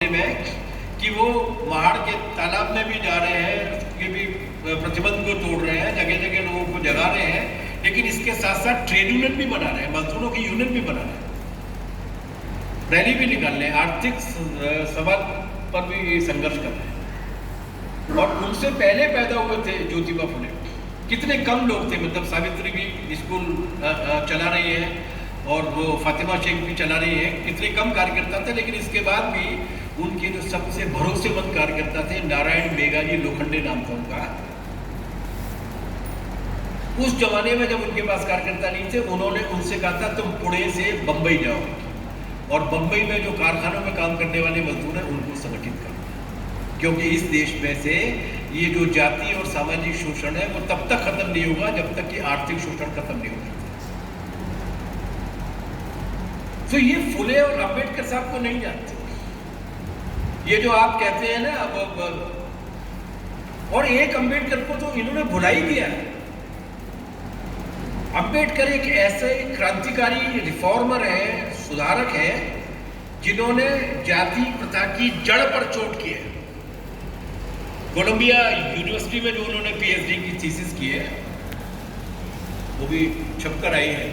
में कि वो पहाड़ के तालाब में भी जा रहे हैं, उसके भी प्रतिबंध को तोड़ रहे हैं, जगह जगह लोगों को जगा रहे हैं, लेकिन इसके साथ साथ ट्रेड यूनियन भी बना रहे हैं, मजदूरों की यूनियन भी बना रहे हैं, रैली भी निकाल रहे हैं, आर्थिक सवाल पर भी संघर्ष कर रहे हैं। और उनसे पहले पैदा हुए थे ज्योतिबा फुले। कितने कम लोग थे, मतलब सावित्री भी स्कूल चला रही है और वो फातिमा शेख भी चला रही है, कितने कम कार्यकर्ता थे, लेकिन इसके बाद भी उनके जो सबसे भरोसेमंद कार्यकर्ता थे नारायण मेघाजी लोखंडे नाम था उनका। उस जमाने में जब उनके पास कार्यकर्ता नहीं थे, उन्होंने उनसे कहा था तुम पुणे से बंबई जाओ और बंबई में जो कारखानों में काम करने वाले मजदूर हैं उनको संगठित करो, क्योंकि इस देश में से ये जो जाति और सामाजिक शोषण है वो तब तक खत्म नहीं होगा जब तक कि आर्थिक शोषण खत्म नहीं होगा। तो ये फुले और अंबेडकर साहब को नहीं जानते, ये जो आप कहते हैं ना अब, और एक अंबेडकर को तो इन्होंने भुला ही दिया है। अंबेडकर एक ऐसे क्रांतिकारी रिफॉर्मर है, सुधारक है, जिन्होंने जाति प्रथा की जड़ पर चोट की है। कोलंबिया यूनिवर्सिटी में जो उन्होंने पीएचडी की थीसिस की है, वो भी छपकर आई है,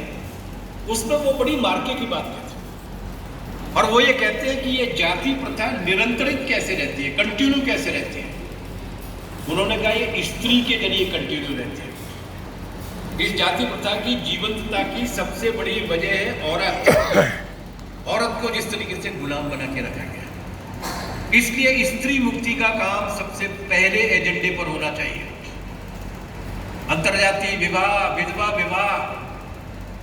उसमें वो बड़ी मार्के की बात कहते हैं और वो ये कहते हैं कि ये जाति प्रथा निरंतरित कैसे रहती है, कंटिन्यू कैसे रहती है। उन्होंने कहा ये स्त्री के जरिए कंटिन्यू रहती है। इस जाति प्रथा की जीवंतता की सबसे बड़ी वजह है औरत को जिस तरीके से गुलाम बना के रखा गया। इसलिए स्त्री मुक्ति का काम सबसे पहले एजेंडे पर होना चाहिए। अंतरजातीय विवाह, विधवा विवाह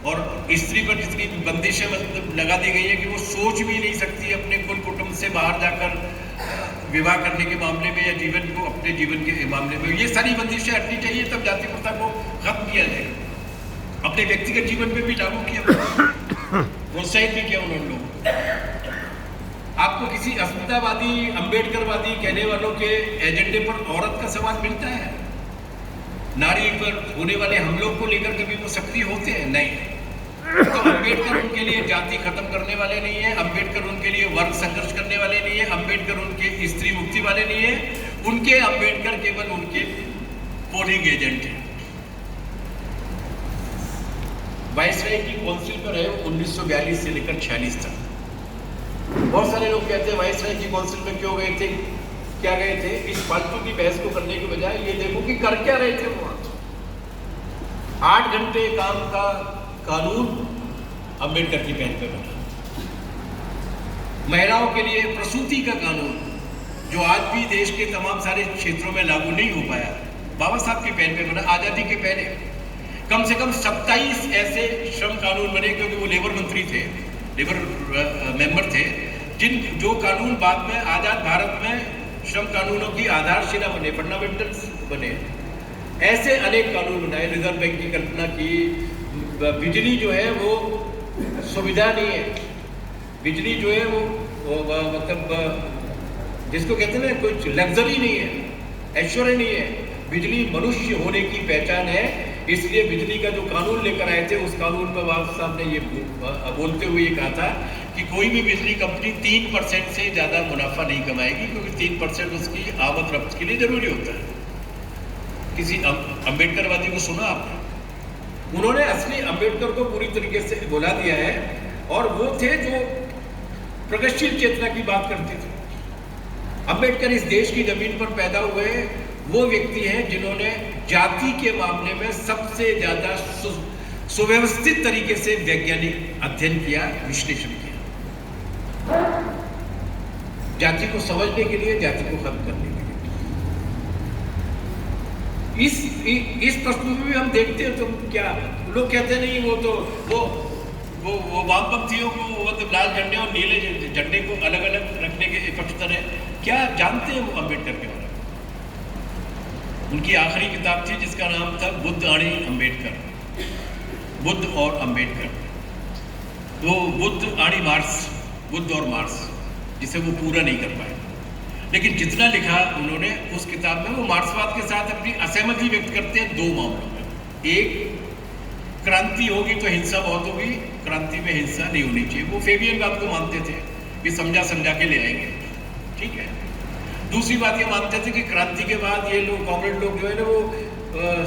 और स्त्री पर जितनी बंदिशें मतलब लगा दी गई है कि वो सोच भी नहीं सकती अपने कुल कुटुंब से बाहर जाकर विवाह करने के मामले में या जीवन को अपने जीवन के मामले में, ये सारी बंदिशें हटनी चाहिए, तब जाति प्रथा को खत्म किया जाएगा। अपने व्यक्तिगत जीवन में भी लागू किया, प्रोत्साहित भी किया उन्होंने लोग। आपको किसी अस्मितावादी अम्बेडकरवादी कहने वालों के एजेंडे पर औरत का सवाल मिलता है? नारी पर होने वाले हमलों को लेकर कभी वो सक्रिय होते हैं? नहीं। तो अम्बेडकर उनके लिए जाति खत्म करने वाले नहीं है, अम्बेडकर उनके लिए वर्ग संघर्ष करने वाले नहीं है, अम्बेडकर उनके स्त्री मुक्ति वाले नहीं है, उनके अम्बेडकर केवल उनके पोलिंग एजेंट है। वायसराय की काउंसिल पर है 1942 से लेकर 46 तक। बहुत सारे लोग कहते हैं वायसराय की काउंसिल में क्यों गए थे, क्या गए थे? इस फालतू की बहस को करने के बजाय ये देखो कि कर क्या रहे थे वो। 8 घंटे काम का कानून अंबेडकर की पहल पे बना। महिलाओं के लिए प्रसूति का कानून जो आज भी देश के तमाम सारे क्षेत्रों में लागू नहीं हो पाया, बाबा साहब की पहल पे बना। आजादी के पहले कम से कम 27 ऐसे श्रम कानून बने, क्योंकि वो लेबर मंत्री थे, लेबर मेंबर थे, जो कानून बाद में आजाद भारत में श्रम कानूनों की आधारशिला बने, फंडामेंटल्स बने। ऐसे अनेक कानून बनाए, रिजर्व बैंक की कल्पना की। बिजली जो है वो सुविधा नहीं है, बिजली जो है वो मतलब जिसको कहते हैं ना कुछ लग्जरी नहीं है, ऐश्वर्य नहीं है, बिजली मनुष्य होने की पहचान है। इसलिए बिजली का जो कानून लेकर आए थे, उस कानून में बाबा साहब ने ये बोलते हुए ये कहा था कि कोई भी बिजली कंपनी 3% से ज़्यादा मुनाफा नहीं कमाएगी, क्योंकि 3% उसकी आमद रफ्त के लिए जरूरी होता है। किसी अम्बेडकरवादी को सुना आपने? उन्होंने असली अम्बेडकर को पूरी तरीके से भुला दिया है, और वो थे जो प्रगतिशील चेतना की बात करते थे। अम्बेडकर इस देश की जमीन पर पैदा हुए वो व्यक्ति हैं जिन्होंने जाति के मामले में सबसे ज्यादा सुव्यवस्थित तरीके से वैज्ञानिक अध्ययन किया, विश्लेषण किया, जाति को समझने के लिए, जाति को खत्म करने के लिए। इस प्रश्न में भी हम देखते हैं तो क्या लोग कहते नहीं, वो तो वो वामपंथियों को मतलब लाल झंडे और नीले झंडे को अलग अलग रखने के पक्षधर है। क्या जानते हैं वो अम्बेडकर के बारे में? उनकी आखिरी किताब थी जिसका नाम था बुद्ध आणि अम्बेडकर, बुद्ध और अम्बेडकर। वो बुद्ध आणि मार्क्स, बुद्ध और मार्क्स, जिसे वो पूरा नहीं कर पाए, लेकिन जितना लिखा उन्होंने उस किताब में, वो मार्क्सवाद के साथ अपनी असहमति व्यक्त करते हैं 2 मामलों में। एक, क्रांति होगी तो हिंसा बहुत होगी, क्रांति में हिंसा नहीं होनी चाहिए। वो फेबियन बात को मानते थे कि समझा समझा के ले आएंगे। दूसरी बात ये मानते थे कि क्रांति के बाद ये लोग कांग्रेस लोग जो है ना वो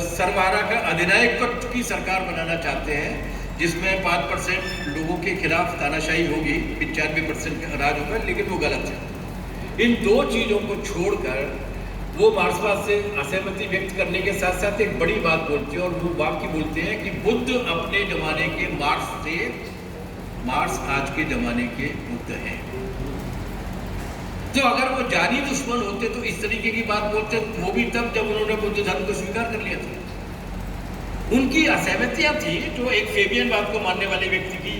सरवारा का अधिनायकत्व की सरकार बनाना चाहते हैं, जिसमें 5% लोगों के खिलाफ तानाशाही होगी, 95% का राज होगा, लेकिन वो गलत है। इन दो चीज़ों को छोड़कर वो मार्क्सवाद से असहमति व्यक्त करने के साथ साथ एक बड़ी बात बोलते हैं, और वो वाक्य बोलते हैं कि बुद्ध अपने जमाने के मार्क्स थे, मार्क्स आज के जमाने के बुद्ध हैं। तो अगर वो जानी दुश्मन होते तो इस तरीके की बात बोलते, वो भी तब जब उन्होंने बुद्ध धर्म को स्वीकार कर लिया था। उनकी असहमतियां थी जो एक फेबियन बात को मानने वाले व्यक्ति की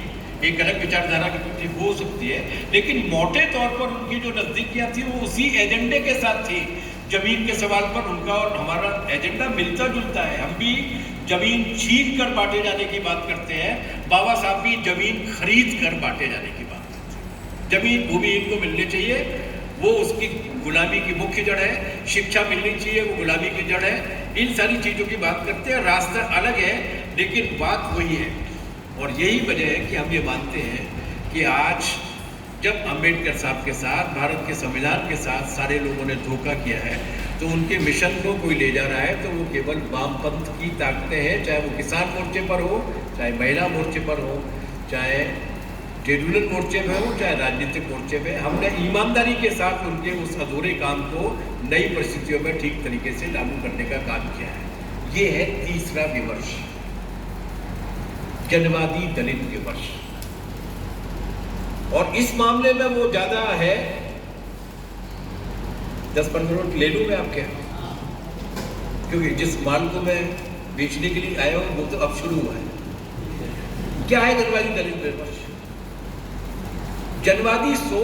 एक अलग विचारधारा की प्रति हो सकती है, लेकिन मोटे तौर पर उनकी जो नजदीकियां थी वो उसी एजेंडे के साथ थी। जमीन के सवाल पर उनका और हमारा एजेंडा मिलता जुलता है। हम भी जमीन छीन कर बांटे जाने की बात करते हैं, बाबा साहब भी जमीन खरीद कर बांटे जाने की बात करते हैं। जमीन भूमि इनको मिलनी चाहिए, वो उसकी गुलामी की मुख्य जड़ है। शिक्षा मिलनी चाहिए, वो गुलामी की जड़ है। इन सारी चीज़ों की बात करते हैं। रास्ता अलग है लेकिन बात वही है, और यही वजह है कि हम ये मानते हैं कि आज जब अम्बेडकर साहब के साथ, भारत के संविधान के साथ सारे लोगों ने धोखा किया है, तो उनके मिशन को कोई ले जा रहा है तो वो केवल वामपंथ की ताकतें हैं, चाहे वो किसान मोर्चे पर हो, चाहे महिला मोर्चे पर हो, चाहे ट्रिब्यूनल मोर्चे में हो, चाहे राजनीतिक मोर्चे में। हमने ईमानदारी के साथ उनके उस अधूरे काम को नई परिस्थितियों में ठीक तरीके से लागू करने का काम किया है। ये है तीसरा विमर्श, जनवादी दलित विमर्श। और इस मामले में वो ज्यादा है, 10-15 मिनट ले लूँ मैं आपके, क्योंकि जिस माल को मैं बेचने के लिए आया हूँ वो तो अब शुरू हुआ है। क्या है जनवादी दलित विमर्श? जनवादी सोच